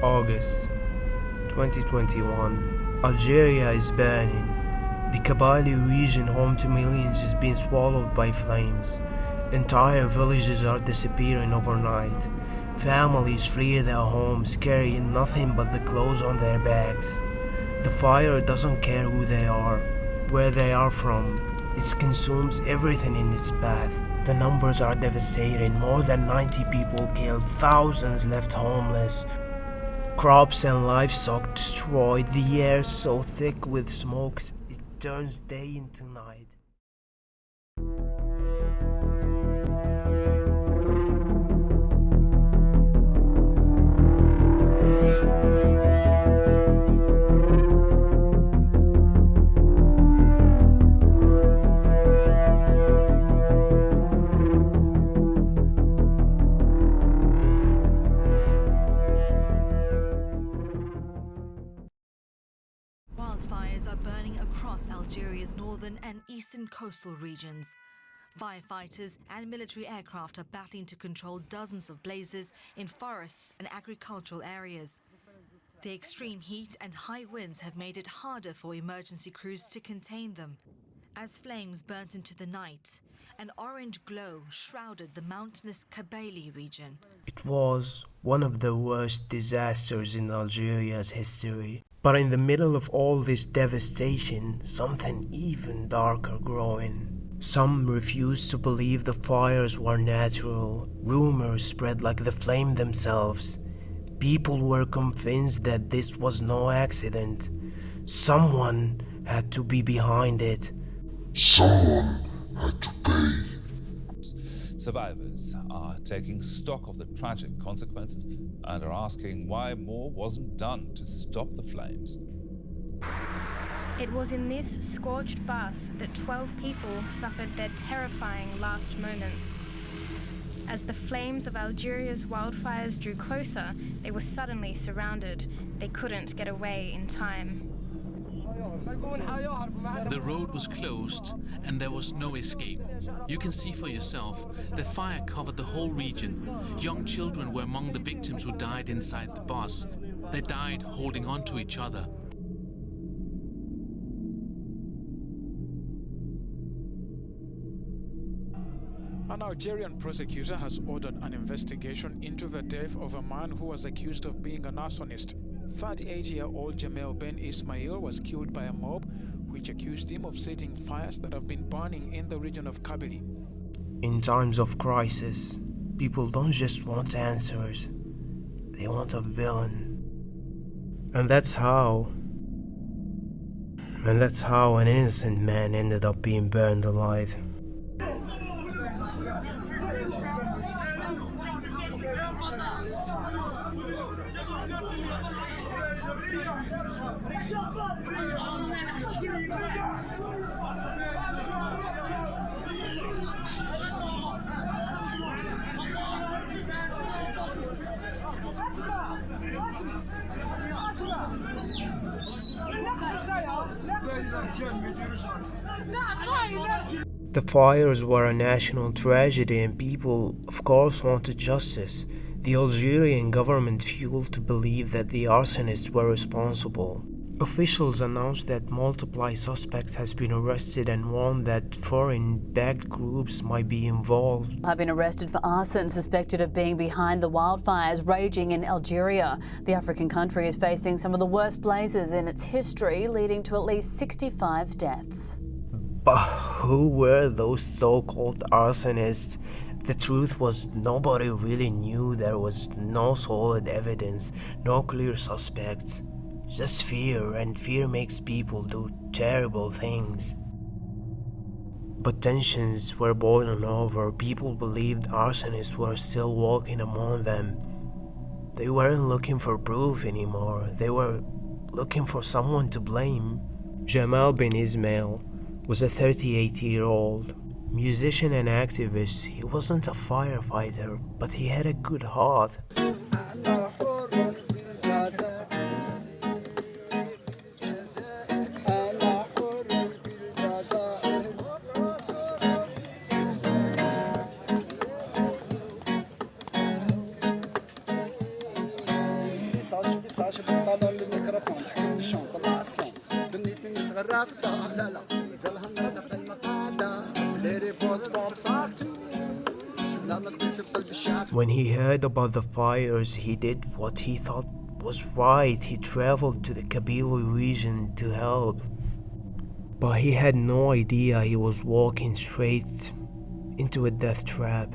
August 2021. Algeria is burning. The Kabylie region, home to millions, is being swallowed by flames. Entire villages are disappearing overnight. Families flee their homes carrying nothing but the clothes on their backs. The fire doesn't care who they are, where they are from. It consumes everything in its path. The numbers are devastating. More than 90 people killed, thousands left homeless. Crops and livestock destroyed. The air so thick with smoke it turns day into night. Wildfires are burning across Algeria's northern and eastern coastal regions. Firefighters and military aircraft are battling to control dozens of blazes in forests and agricultural areas. The extreme heat and high winds have made it harder for emergency crews to contain them. As flames burnt into the night, an orange glow shrouded the mountainous Kabylie region. It was one of the worst disasters in Algeria's history. But in the middle of all this devastation, something even darker growing. Some refused to believe the fires were natural. Rumors spread like the flame themselves. People were convinced that this was no accident. Someone had to be behind it. Someone had to pay. Survivors are taking stock of the tragic consequences and are asking why more wasn't done to stop the flames. It was in this scorched bus that 12 people suffered their terrifying last moments. As the flames of Algeria's wildfires drew closer, they were suddenly surrounded. They couldn't get away in time. The road was closed and there was no escape. You can see for yourself, the fire covered the whole region. Young children were among the victims who died inside the bus. They died holding on to each other. An Algerian prosecutor has ordered an investigation into the death of a man who was accused of being an arsonist. 38-year-old Jamel Ben Ismail was killed by a mob which accused him of setting fires that have been burning in the region of Kabylie. In times of crisis, people don't just want answers, they want a villain. And that's how an innocent man ended up being burned alive. The fires were a national tragedy and people, of course, wanted justice. The Algerian government fueled to believe that the arsonists were responsible. Officials announced that multiple suspects has been arrested and warned that foreign-backed groups might be involved. Have been arrested for arson, suspected of being behind the wildfires raging in Algeria. The African country is facing some of the worst blazes in its history, leading to at least 65 deaths. But who were those so-called arsonists? The truth was nobody really knew. There was no solid evidence, no clear suspects. Just fear, and fear makes people do terrible things. But tensions were boiling over. People believed arsonists were still walking among them. They weren't looking for proof anymore. They were looking for someone to blame. Jamel Ben Ismail was a 38-year-old musician and activist. He wasn't a firefighter, but he had a good heart. Such When he heard about the fires, he did what he thought was right. He traveled to the Kabylie region to help. But he had no idea he was walking straight into a death trap.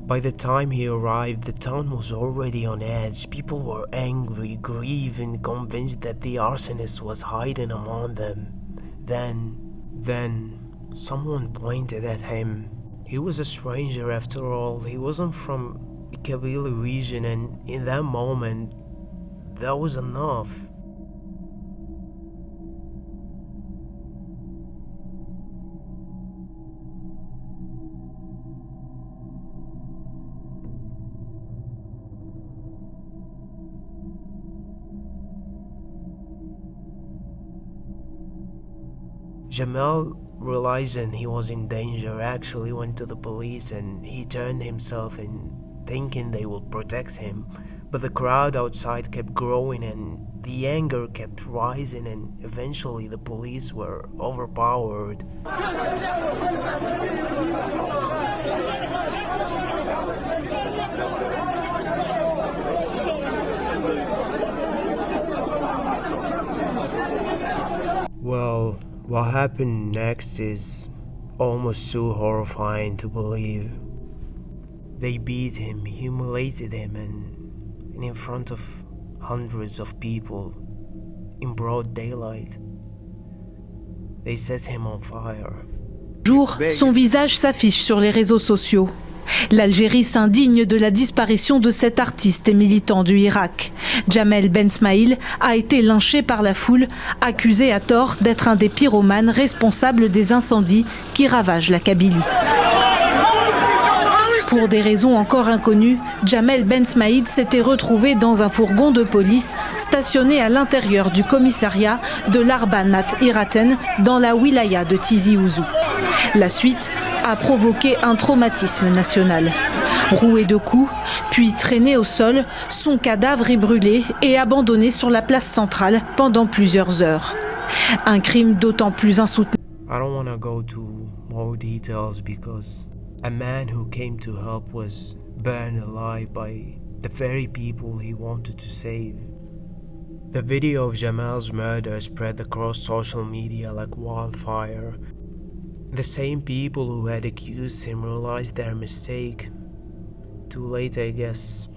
By the time he arrived, the town was already on edge. People were angry, grieving, convinced that the arsonist was hiding among them. Then, someone pointed at him. He was a stranger after all. He wasn't from the Kabylie region, and in that moment, that was enough. Jamal, realizing he was in danger, actually went to the police, and he turned himself in, thinking they would protect him. But the crowd outside kept growing and the anger kept rising, and eventually the police were overpowered. Well, what happened next is almost too horrifying to believe. They beat him, humiliated him, and in front of hundreds of people, in broad daylight, they set him on fire. Son visage s'affiche sur les réseaux sociaux. L'Algérie s'indigne de la disparition de cet artiste et militant du Irak. Jamel Ben Smaïl a été lynché par la foule, accusé à tort d'être un des pyromanes responsables des incendies qui ravagent la Kabylie. Pour des raisons encore inconnues, Jamel Ben Smaïd s'était retrouvé dans un fourgon de police stationné à l'intérieur du commissariat de l'Arbanat Iraten dans la wilaya de Tizi Ouzou. La suite a provoqué un traumatisme national. Roué de coups, puis traîné au sol, son cadavre est brûlé et abandonné sur la place centrale pendant plusieurs heures. Un crime d'autant plus insoutenable. I don't want to go to more details because a man who came to help was burned alive by the very people he wanted to save. The video of Jamal's murder spread across social media like wildfire. The same people who had accused him realized their mistake. Too late, I guess.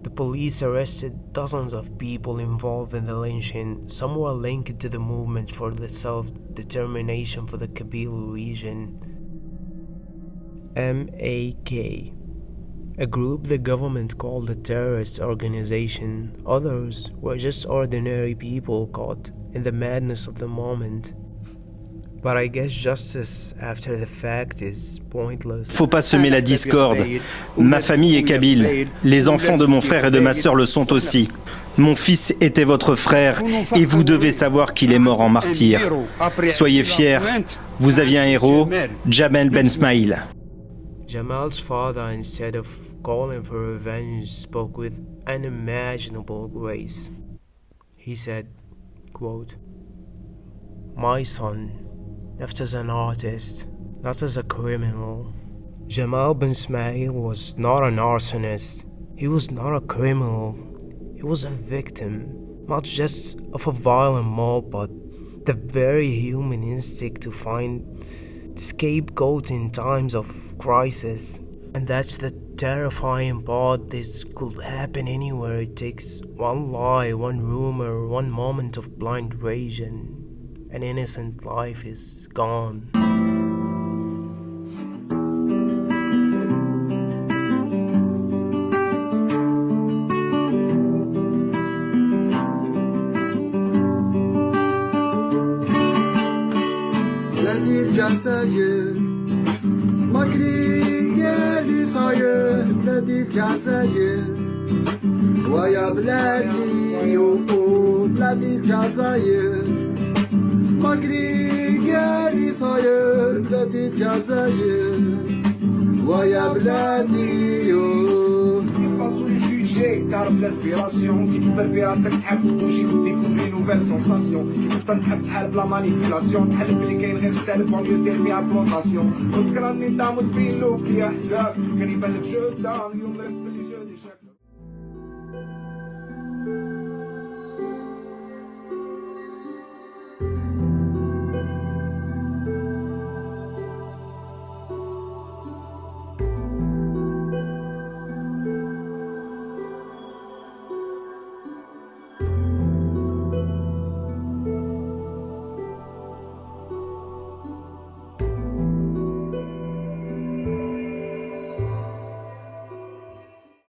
The police arrested dozens of people involved in the lynching. Some were linked to the movement for the self-determination for the Kabylie region, MAK, a group the government called a terrorist organization. Others were just ordinary people caught in the madness of the moment. But I guess justice after the fact is pointless. Faut pas semer la discorde. Ma famille est kabyle. Les enfants de mon frère et de ma sœur le sont aussi. Mon fils était votre frère et vous devez savoir qu'il est mort en martyr. Soyez fiers. Vous aviez un héros, Jamel Ben Smaïl. Jamal's father, instead of calling for revenge, spoke with unimaginable grace. He said, quote, "My son left as an artist, not as a criminal." Jamal Ben Smaïl was not an arsonist. He was not a criminal. He was a victim, not just of a violent mob, but the very human instinct to find scapegoat in times of crisis. And that's the terrifying part. This could happen anywhere. It takes one lie, one rumor, one moment of blind rage, and an innocent life is gone. ويا بلادي وبلادي الجزائر ماكري قالي صاير بلادي الجزائر ويا بلادي Sous les sujets, t'as l'aspiration qui peut faire à cette table bouger ou découvrir une nouvelle sensation qui peut t'attraper la manipulation تحلم بلي كاين غير السالب ومن يدير فيها بلونطاسيون وتكرهني دام تبين له بلي حساب كان يبان لك جو دام